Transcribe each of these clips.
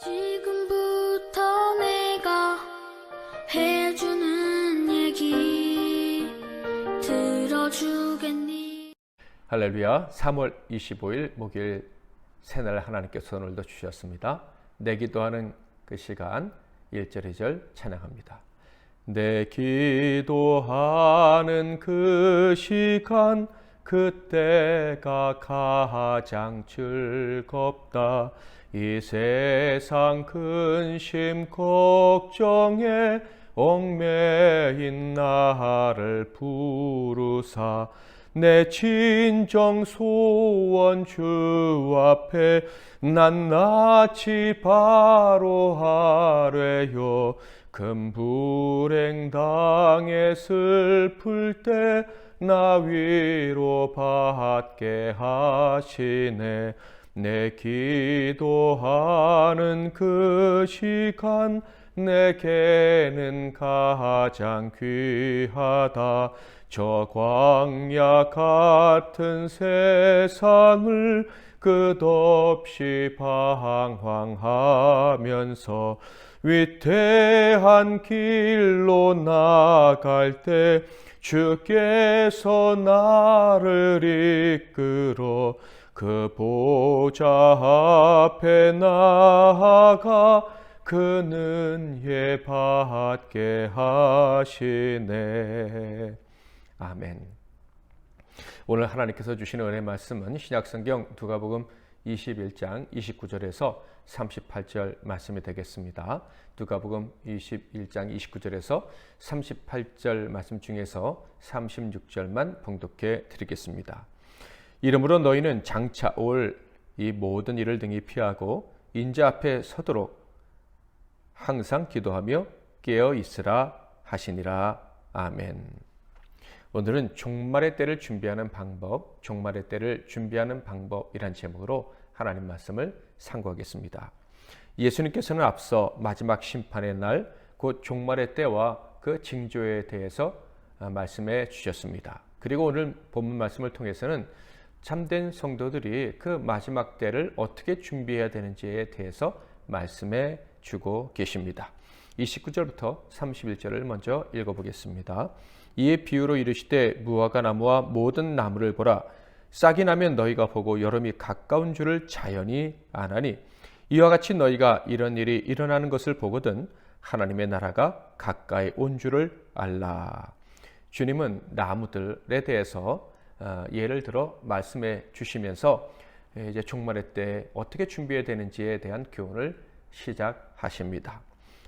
지금부터 내가 해주는 얘기 들어주겠니? 할렐루야. 3월 25일 목요일 새날 하나님께서 오늘도 주셨습니다. 내 기도하는 그 시간 1절 2절 찬양합니다. 내 기도하는 그 시간 그때가 가장 즐겁다. 이 세상 근심 걱정에 얽매인 나를 부르사 내 진정 소원 주 앞에 낱낱이 바로 하래요. 금불행 당해 슬플 때 나 위로 받게 하시네. 내 기도하는 그 시간 내게는 가장 귀하다. 저 광야 같은 세상을 끝없이 방황하면서 위태한 길로 나갈 때 주께서 나를 이끌어 그 보좌 앞에 나아가 그는 예 받게 하시네. 아멘. 오늘 하나님께서 주시는 은혜 말씀은 신약성경 누가복음 21장 29절에서 38절 말씀이 되겠습니다. 누가복음 21장 29절에서 38절 말씀 중에서 36절만 봉독해 드리겠습니다. 이러므로 너희는 장차 올 이 모든 일을 등이 피하고 인자 앞에 서도록 항상 기도하며 깨어 있으라 하시니라. 아멘. 오늘은 종말의 때를 준비하는 방법, 종말의 때를 준비하는 방법이란 제목으로 하나님 말씀을 상고하겠습니다. 예수님께서는 앞서 마지막 심판의 날, 곧 종말의 때와 그 징조에 대해서 말씀해 주셨습니다. 그리고 오늘 본문 말씀을 통해서는 참된 성도들이 그 마지막 때를 어떻게 준비해야 되는지에 대해서 말씀해 주고 계십니다. 29절부터 31절을 먼저 읽어보겠습니다. 이에 비유로 이르시되 무화과 나무와 모든 나무를 보라. 싹이 나면 너희가 보고 여름이 가까운 줄을 자연히 아나니 이와 같이 너희가 이런 일이 일어나는 것을 보거든 하나님의 나라가 가까이 온 줄을 알라. 주님은 나무들에 대해서 예를 들어 말씀해 주시면서 이제 종말의 때 어떻게 준비해야 되는지에 대한 교훈을 시작하십니다.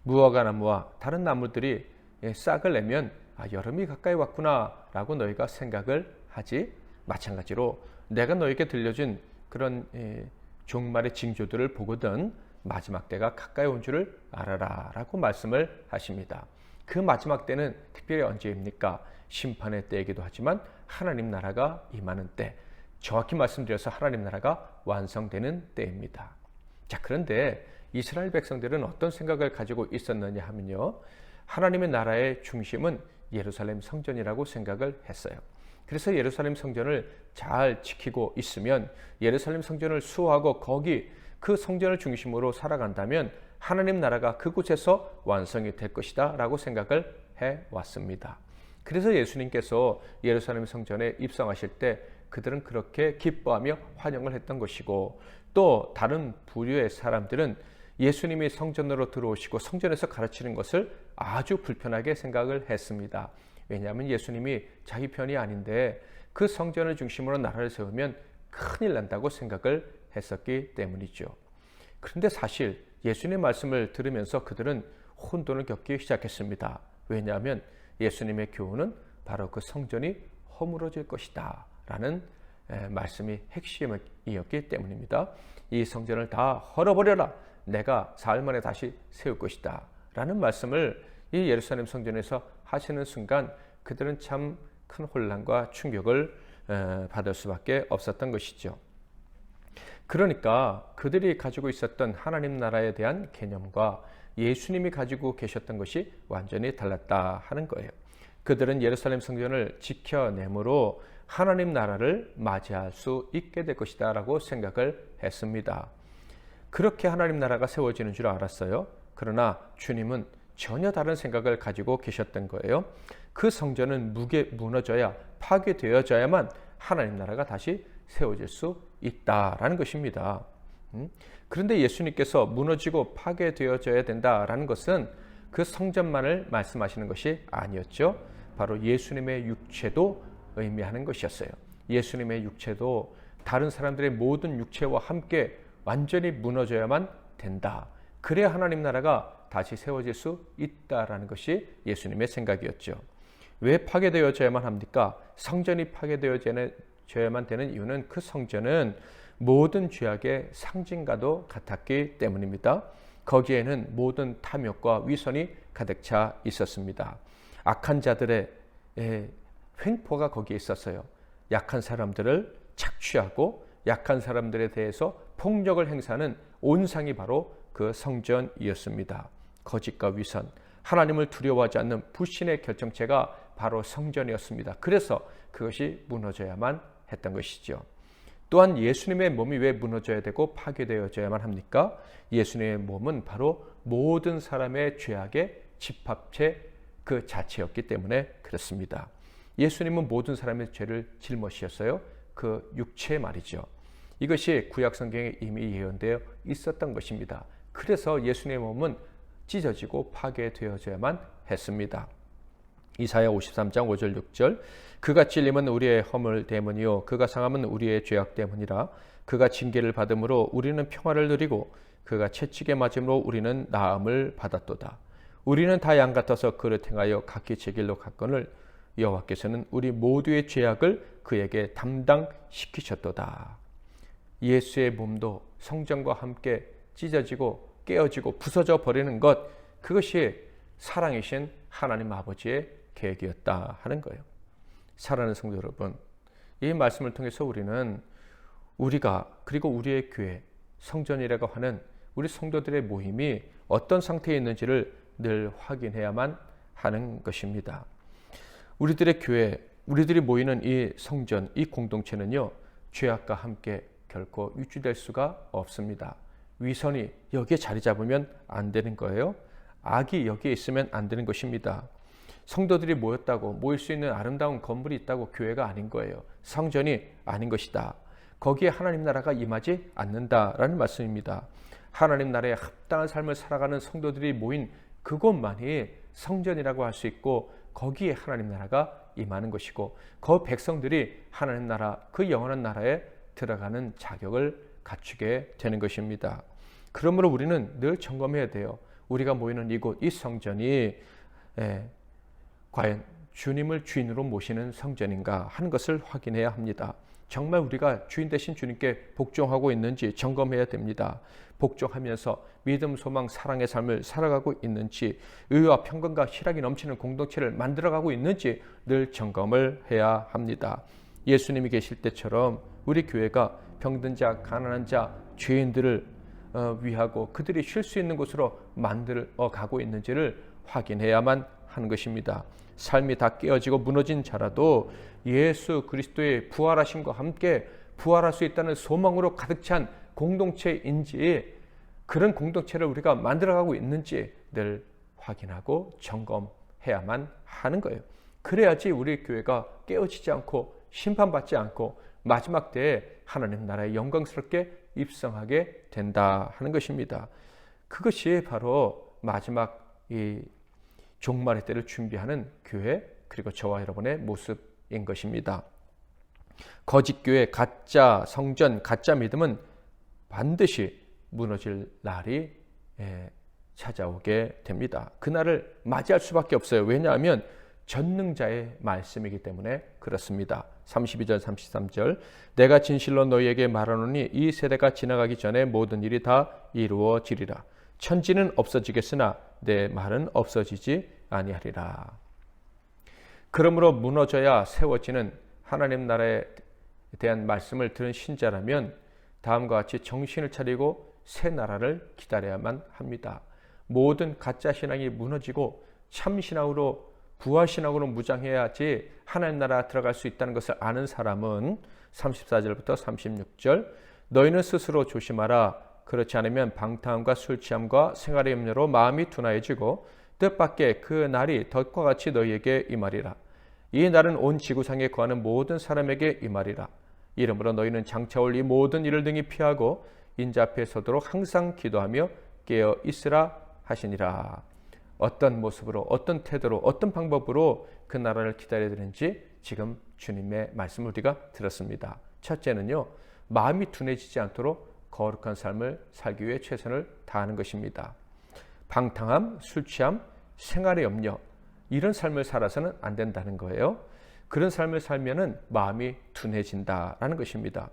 무화과 나무와 다른 나무들이 싹을 내면 여름이 가까이 왔구나 라고 너희가 생각을 하지, 마찬가지로 내가 너희에게 들려준 그런 종말의 징조들을 보거든 마지막 때가 가까이 온 줄을 알아라 라고 말씀을 하십니다. 그 마지막 때는 특별히 언제입니까? 심판의 때이기도 하지만 하나님 나라가 임하는 때, 정확히 말씀드려서 하나님 나라가 완성되는 때입니다. 자, 그런데 이스라엘 백성들은 어떤 생각을 가지고 있었느냐 하면요, 하나님의 나라의 중심은 예루살렘 성전이라고 생각을 했어요. 그래서 예루살렘 성전을 잘 지키고 있으면, 예루살렘 성전을 수호하고 거기 그 성전을 중심으로 살아간다면 하나님 나라가 그곳에서 완성이 될 것이다 라고 생각을 해왔습니다. 그래서 예수님께서 예루살렘 성전에 입성하실 때 그들은 그렇게 기뻐하며 환영을 했던 것이고, 또 다른 부류의 사람들은 예수님이 성전으로 들어오시고 성전에서 가르치는 것을 아주 불편하게 생각을 했습니다. 왜냐하면 예수님이 자기 편이 아닌데 그 성전을 중심으로 나라를 세우면 큰일 난다고 생각을 했었기 때문이죠. 그런데 사실 예수님의 말씀을 들으면서 그들은 혼돈을 겪기 시작했습니다. 왜냐하면 예수님의 교훈은 바로 그 성전이 허물어질 것이다 라는 말씀이 핵심이었기 때문입니다. 이 성전을 다 헐어버려라, 내가 사흘 만에 다시 세울 것이다 라는 말씀을 이 예루살렘 성전에서 하시는 순간 그들은 참 큰 혼란과 충격을 받을 수밖에 없었던 것이죠. 그러니까 그들이 가지고 있었던 하나님 나라에 대한 개념과 예수님이 가지고 계셨던 것이 완전히 달랐다 하는 거예요. 그들은 예루살렘 성전을 지켜내므로 하나님 나라를 맞이할 수 있게 될 것이다 라고 생각을 했습니다. 그렇게 하나님 나라가 세워지는 줄 알았어요. 그러나 주님은 전혀 다른 생각을 가지고 계셨던 거예요. 그 성전은 무너져야, 파괴되어져야만 하나님 나라가 다시 세워질 수 있다라는 것입니다. 그런데 예수님께서 무너지고 파괴되어져야 된다라는 것은 그 성전만을 말씀하시는 것이 아니었죠. 바로 예수님의 육체도 의미하는 것이었어요. 예수님의 육체도 다른 사람들의 모든 육체와 함께 완전히 무너져야만 된다. 그래야 하나님 나라가 다시 세워질 수 있다라는 것이 예수님의 생각이었죠. 왜 파괴되어져야만 합니까? 성전이 파괴되어져야만 되는 이유는 그 성전은 모든 죄악의 상징과도 같았기 때문입니다. 거기에는 모든 탐욕과 위선이 가득 차 있었습니다. 악한 자들의 횡포가 거기에 있었어요. 약한 사람들을 착취하고 약한 사람들에 대해서 폭력을 행사하는 온상이 바로 그 성전이었습니다. 거짓과 위선, 하나님을 두려워하지 않는 불신의 결정체가 바로 성전이었습니다. 그래서 그것이 무너져야만 했던 것이죠. 또한 예수님의 몸이 왜 무너져야 되고 파괴되어져야만 합니까? 예수님의 몸은 바로 모든 사람의 죄악의 집합체 그 자체였기 때문에 그렇습니다. 예수님은 모든 사람의 죄를 짊어지셨어요. 그 육체 말이죠. 이것이 구약 성경에 이미 예언되어 있었던 것입니다. 그래서 예수님의 몸은 찢어지고 파괴되어져야만 했습니다. 이사야 53장 5절 6절 그가 찔림은 우리의 허물 때문이요 그가 상함은 우리의 죄악 때문이라 그가 징계를 받음으로 우리는 평화를 누리고 그가 채찍에 맞음으로 우리는 나음을 받았도다. 우리는 다 양 같아서 그를 행하여 각기 제 길로 갔거늘 여호와께서는 우리 모두의 죄악을 그에게 담당시키셨도다. 예수의 몸도 성전과 함께 찢어지고 깨어지고 부서져 버리는 것, 그것이 사랑이신 하나님 아버지의 계획이었다 하는 거예요. 사랑하는 성도 여러분, 이 말씀을 통해서 우리가 그리고 우리의 교회, 성전이라고 하는 우리 성도들의 모임이 어떤 상태에 있는지를 늘 확인해야만 하는 것입니다. 우리들의 교회, 우리들이 모이는 이 성전, 이 공동체는요, 죄악과 함께 결코 유지될 수가 없습니다. 위선이 여기에 자리 잡으면 안 되는 거예요. 악이 여기에 있으면 안 되는 것입니다. 성도들이 모였다고 모일 수 있는 아름다운 건물이 있다고 교회가 아닌 거예요. 성전이 아닌 것이다. 거기에 하나님 나라가 임하지 않는다라는 말씀입니다. 하나님 나라에 합당한 삶을 살아가는 성도들이 모인 그곳만이 성전이라고 할 수 있고 거기에 하나님 나라가 임하는 것이고 그 백성들이 하나님 나라, 그 영원한 나라에 들어가는 자격을 갖추게 되는 것입니다. 그러므로 우리는 늘 점검해야 돼요. 우리가 모이는 이곳, 이 성전이 과연 주님을 주인으로 모시는 성전인가 하는 것을 확인해야 합니다. 정말 우리가 주인 되신 주님께 복종하고 있는지 점검해야 됩니다. 복종하면서 믿음, 소망, 사랑의 삶을 살아가고 있는지, 의와 평강과 희락이 넘치는 공동체를 만들어가고 있는지 늘 점검을 해야 합니다. 예수님이 계실 때처럼 우리 교회가 병든 자, 가난한 자, 죄인들을 위하고 그들이 쉴 수 있는 곳으로 만들어 가고 있는지를 확인해야만 하는 것입니다. 삶이 다 깨어지고 무너진 자라도 예수 그리스도의 부활하심과 함께 부활할 수 있다는 소망으로 가득 찬 공동체인지, 그런 공동체를 우리가 만들어가고 있는지 늘 확인하고 점검해야만 하는 거예요. 그래야지 우리 교회가 깨어지지 않고 심판받지 않고 마지막 때에 하나님 나라에 영광스럽게 입성하게 된다 하는 것입니다. 그것이 바로 마지막 이 종말의 때를 준비하는 교회, 그리고 저와 여러분의 모습인 것입니다. 거짓 교회, 가짜 성전, 가짜 믿음은 반드시 무너질 날이 찾아오게 됩니다. 그날을 맞이할 수밖에 없어요. 왜냐하면 전능자의 말씀이기 때문에 그렇습니다. 32절 33절 내가 진실로 너희에게 말하노니 이 세대가 지나가기 전에 모든 일이 다 이루어지리라. 천지는 없어지겠으나 내 말은 없어지지 아니하리라. 그러므로 무너져야 세워지는 하나님 나라에 대한 말씀을 들은 신자라면 다음과 같이 정신을 차리고 새 나라를 기다려야만 합니다. 모든 가짜 신앙이 무너지고 참 신앙으로, 부활 신앙으로 무장해야지 하나님 나라 들어갈 수 있다는 것을 아는 사람은 34절부터 36절 너희는 스스로 조심하라. 그렇지 않으면 방탕함과 술 취함과 생활의 염려로 마음이 둔하여지고 뜻밖의 그 날이 덫과 같이 너희에게 임하리라. 이 날은 온 지구상에 거하는 모든 사람에게 임하리라. 이러므로 너희는 장차 올 이 모든 일을 등이 피하고 인자 앞에 서도록 항상 기도하며 깨어 있으라 하시니라. 어떤 모습으로, 어떤 태도로, 어떤 방법으로 그 나라를 기다려야 되는지 지금 주님의 말씀을 우리가 들었습니다. 첫째는요, 마음이 둔해지지 않도록 거룩한 삶을 살기 위해 최선을 다하는 것입니다. 방탕함, 술 취함, 생활의 염려, 이런 삶을 살아서는 안 된다는 거예요. 그런 삶을 살면은 마음이 둔해진다라는 것입니다.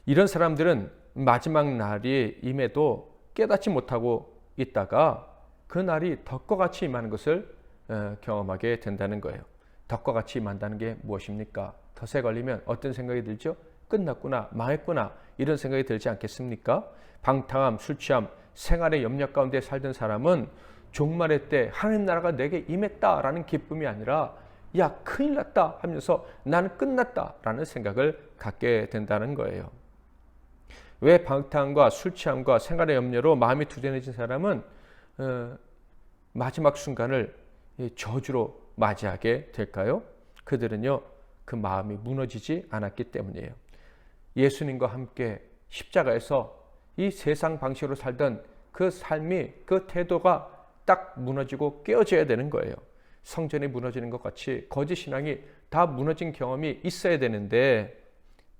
이런 사람들은 마지막 날이 임해도 깨닫지 못하고 있다가 그 날이 덫과 같이 임하는 것을 경험하게 된다는 거예요. 덫과 같이 임한다는 게 무엇입니까? 덫에 걸리면 어떤 생각이 들죠? 끝났구나, 망했구나, 이런 생각이 들지 않겠습니까? 방탕함, 술 취함, 생활의 염려 가운데 살던 사람은 종말의 때 하나님 나라가 내게 임했다라는 기쁨이 아니라 야, 큰일 났다 하면서 나는 끝났다라는 생각을 갖게 된다는 거예요. 왜 방탕함과 술 취함과 생활의 염려로 마음이 둔해진 사람은 마지막 순간을 저주로 맞이하게 될까요? 그들은요, 그 마음이 무너지지 않았기 때문이에요. 예수님과 함께 십자가에서 이 세상 방식으로 살던 그 삶이, 그 태도가 딱 무너지고 깨어져야 되는 거예요. 성전이 무너지는 것 같이 거짓 신앙이 다 무너진 경험이 있어야 되는데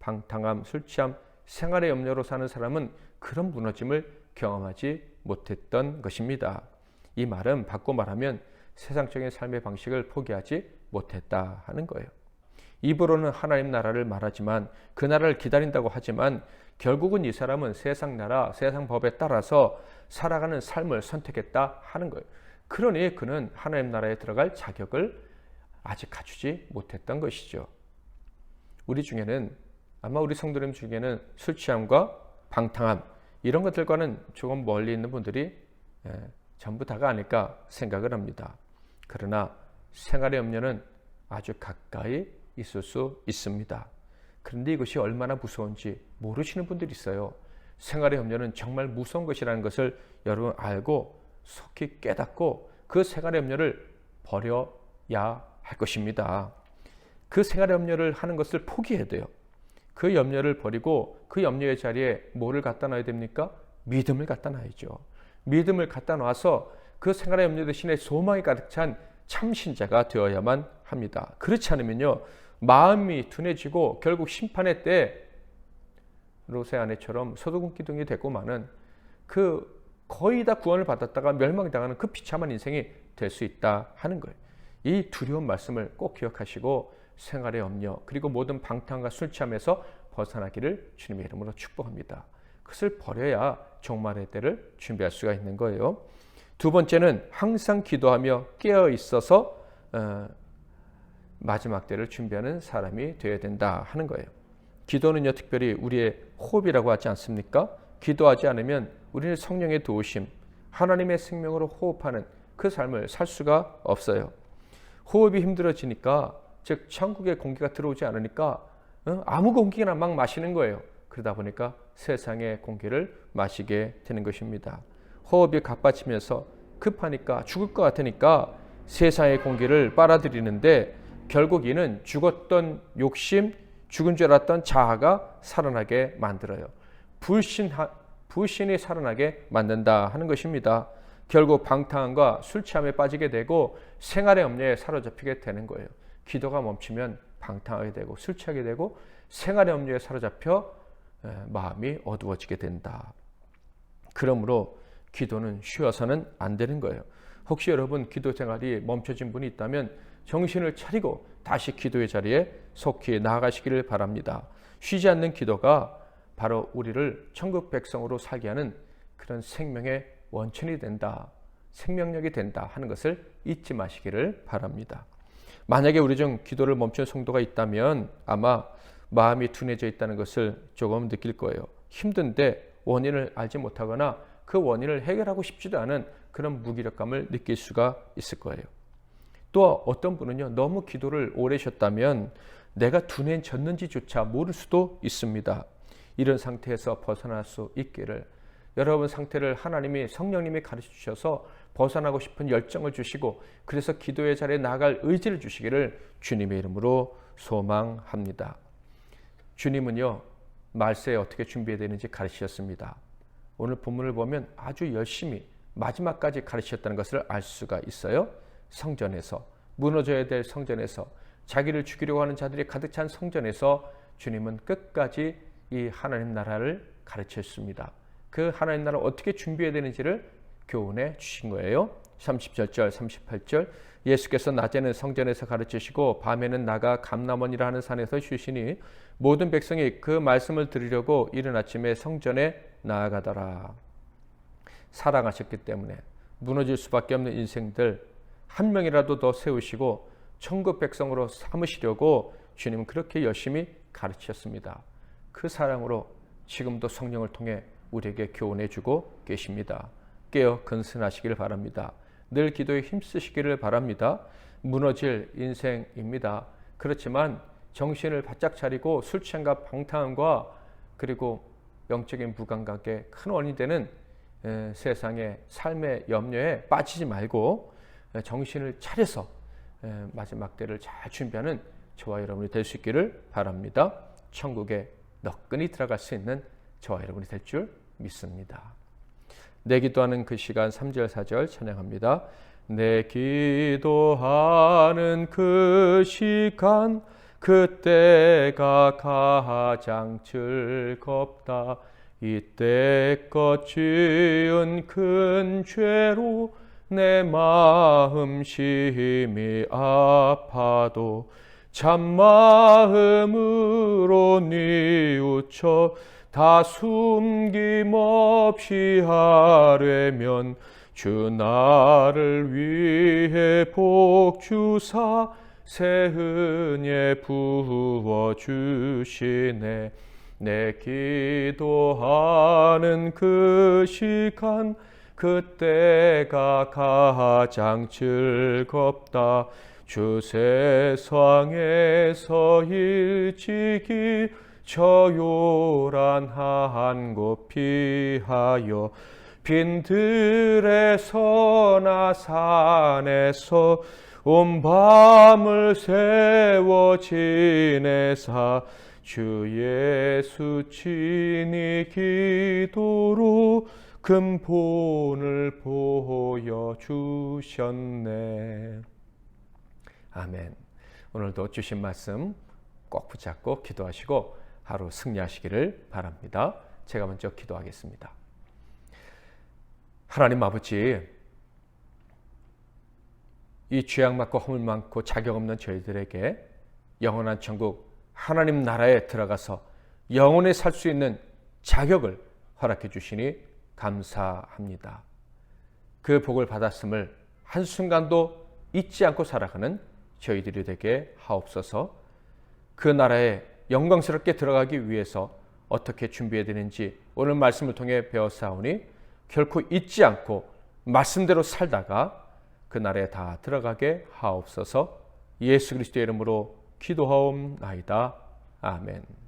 방탕함, 술 취함, 생활의 염려로 사는 사람은 그런 무너짐을 경험하지 못했던 것입니다. 이 말은 바꿔 말하면 세상적인 삶의 방식을 포기하지 못했다 하는 거예요. 입으로는 하나님 나라를 말하지만 그 나라를 기다린다고 하지만 결국은 이 사람은 세상 나라, 세상 법에 따라서 살아가는 삶을 선택했다 하는 거예요. 그러니 그는 하나님 나라에 들어갈 자격을 아직 갖추지 못했던 것이죠. 우리 중에는, 아마 우리 성도님 중에는 술 취함과 방탕함, 이런 것들과는 조금 멀리 있는 분들이 전부 다가 아닐까 생각을 합니다. 그러나 생활의 염려는 아주 가까이 있을 수 있습니다. 그런데 이것이 얼마나 무서운지 모르시는 분들이 있어요. 생활의 염려는 정말 무서운 것이라는 것을 여러분 알고 속히 깨닫고 그 생활의 염려를 버려야 할 것입니다. 그 생활의 염려를 하는 것을 포기해야 돼요. 그 염려를 버리고 그 염려의 자리에 뭐를 갖다 놔야 됩니까? 믿음을 갖다 놔야죠. 믿음을 갖다 놔서 그 생활의 염려 대신에 소망이 가득 찬 참신자가 되어야만 합니다. 그렇지 않으면요, 마음이 둔해지고 결국 심판의 때 로세 아내처럼 소돔 기둥이 되고 마는 그 거의 다 구원을 받았다가 멸망당하는 그 비참한 인생이 될 수 있다 하는 거예요. 이 두려운 말씀을 꼭 기억하시고 생활의 염려 그리고 모든 방탕과 술 취함에서 벗어나기를 주님의 이름으로 축복합니다. 그것을 버려야 종말의 때를 준비할 수가 있는 거예요. 두 번째는 항상 기도하며 깨어 있어서 마지막 때를 준비하는 사람이 되어야 된다 하는 거예요. 기도는요, 특별히 우리의 호흡이라고 하지 않습니까? 기도하지 않으면 우리는 성령의 도우심, 하나님의 생명으로 호흡하는 그 삶을 살 수가 없어요. 호흡이 힘들어지니까, 즉 천국의 공기가 들어오지 않으니까 아무 공기나 막 마시는 거예요. 그러다 보니까 세상의 공기를 마시게 되는 것입니다. 호흡이 가빠지면서 급하니까 죽을 것 같으니까 세상의 공기를 빨아들이는데 결국 이는 죽었던 욕심, 죽은 줄 알았던 자아가 살아나게 만들어요. 불신이 살아나게 만든다 하는 것입니다. 결국 방탕함과 술 취함에 빠지게 되고 생활의 염려에 사로잡히게 되는 거예요. 기도가 멈추면 방탕하게 되고 술 취하게 되고 생활의 염려에 사로잡혀 마음이 어두워지게 된다. 그러므로 기도는 쉬어서는 안 되는 거예요. 혹시 여러분 기도 생활이 멈춰진 분이 있다면 정신을 차리고 다시 기도의 자리에 속히 나아가시기를 바랍니다. 쉬지 않는 기도가 바로 우리를 천국 백성으로 살게 하는 그런 생명의 원천이 된다, 생명력이 된다 하는 것을 잊지 마시기를 바랍니다. 만약에 우리 중 기도를 멈춘 성도가 있다면 아마 마음이 둔해져 있다는 것을 조금 느낄 거예요. 힘든데 원인을 알지 못하거나 그 원인을 해결하고 싶지도 않은 그런 무기력감을 느낄 수가 있을 거예요. 또 어떤 분은요, 너무 기도를 오래 쉬었다면 내가 둔해졌는지조차 모를 수도 있습니다. 이런 상태에서 벗어날 수 있기를, 여러분 상태를 하나님이 성령님이 가르쳐 주셔서 벗어나고 싶은 열정을 주시고 그래서 기도의 자리에 나아갈 의지를 주시기를 주님의 이름으로 소망합니다. 주님은요, 말세에 어떻게 준비해야 되는지 가르치셨습니다. 오늘 본문을 보면 아주 열심히 마지막까지 가르치셨다는 것을 알 수가 있어요. 성전에서, 무너져야 될 성전에서, 자기를 죽이려고 하는 자들이 가득 찬 성전에서 주님은 끝까지 이 하나님 나라를 가르쳤습니다. 그 하나님 나라를 어떻게 준비해야 되는지를 교훈해 주신 거예요. 37절, 38절, 예수께서 낮에는 성전에서 가르치시고 밤에는 나가 감람원이라 하는 산에서 쉬시니 모든 백성이 그 말씀을 들으려고 이른 아침에 성전에 나아가더라. 사랑하셨기 때문에 무너질 수밖에 없는 인생들 한 명이라도 더 세우시고 천국 백성으로 삼으시려고 주님은 그렇게 열심히 가르치셨습니다. 그 사랑으로 지금도 성령을 통해 우리에게 교훈해 주고 계십니다. 깨어 근신하시기를 바랍니다. 늘 기도에 힘쓰시기를 바랍니다. 무너질 인생입니다. 그렇지만 정신을 바짝 차리고 술 취함과 방탕함과 그리고 영적인 무감각의 큰 원인이 되는 세상의 삶의 염려에 빠지지 말고 정신을 차려서 마지막 때를 잘 준비하는 저와 여러분이 될 수 있기를 바랍니다. 천국에 너끈히 들어갈 수 있는 저와 여러분이 될 줄 믿습니다. 내 기도하는 그 시간 3절 4절 찬양합니다. 내 기도하는 그 시간 그때가 가장 즐겁다. 이때껏 지은 큰 죄로 내 마음 심히 아파도 참마음으로 뉘우쳐 다 숨김없이 하려면 주 나를 위해 복 주사 새 은혜 부어 주시네. 내 기도하는 그 시간 그때가 가장 즐겁다. 주 세상에서 일찍이 저 요란한 곳 피하여 빈들에서나 산에서 온 밤을 세워 지내사 주 예수 친히 기도로 근본을 보여주셨네. 아멘. 오늘도 주신 말씀 꼭 붙잡고 기도하시고 하루 승리하시기를 바랍니다. 제가 먼저 기도하겠습니다. 하나님 아버지, 이 죄악 많고 허물 많고 자격 없는 저희들에게 영원한 천국 하나님 나라에 들어가서 영원히 살 수 있는 자격을 허락해 주시니 감사합니다. 그 복을 받았음을 한순간도 잊지 않고 살아가는 저희들이 되게 하옵소서. 그 나라에 영광스럽게 들어가기 위해서 어떻게 준비해야 되는지 오늘 말씀을 통해 배웠사오니 결코 잊지 않고 말씀대로 살다가 그 나라에 다 들어가게 하옵소서. 예수 그리스도의 이름으로 기도하옵나이다. 아멘.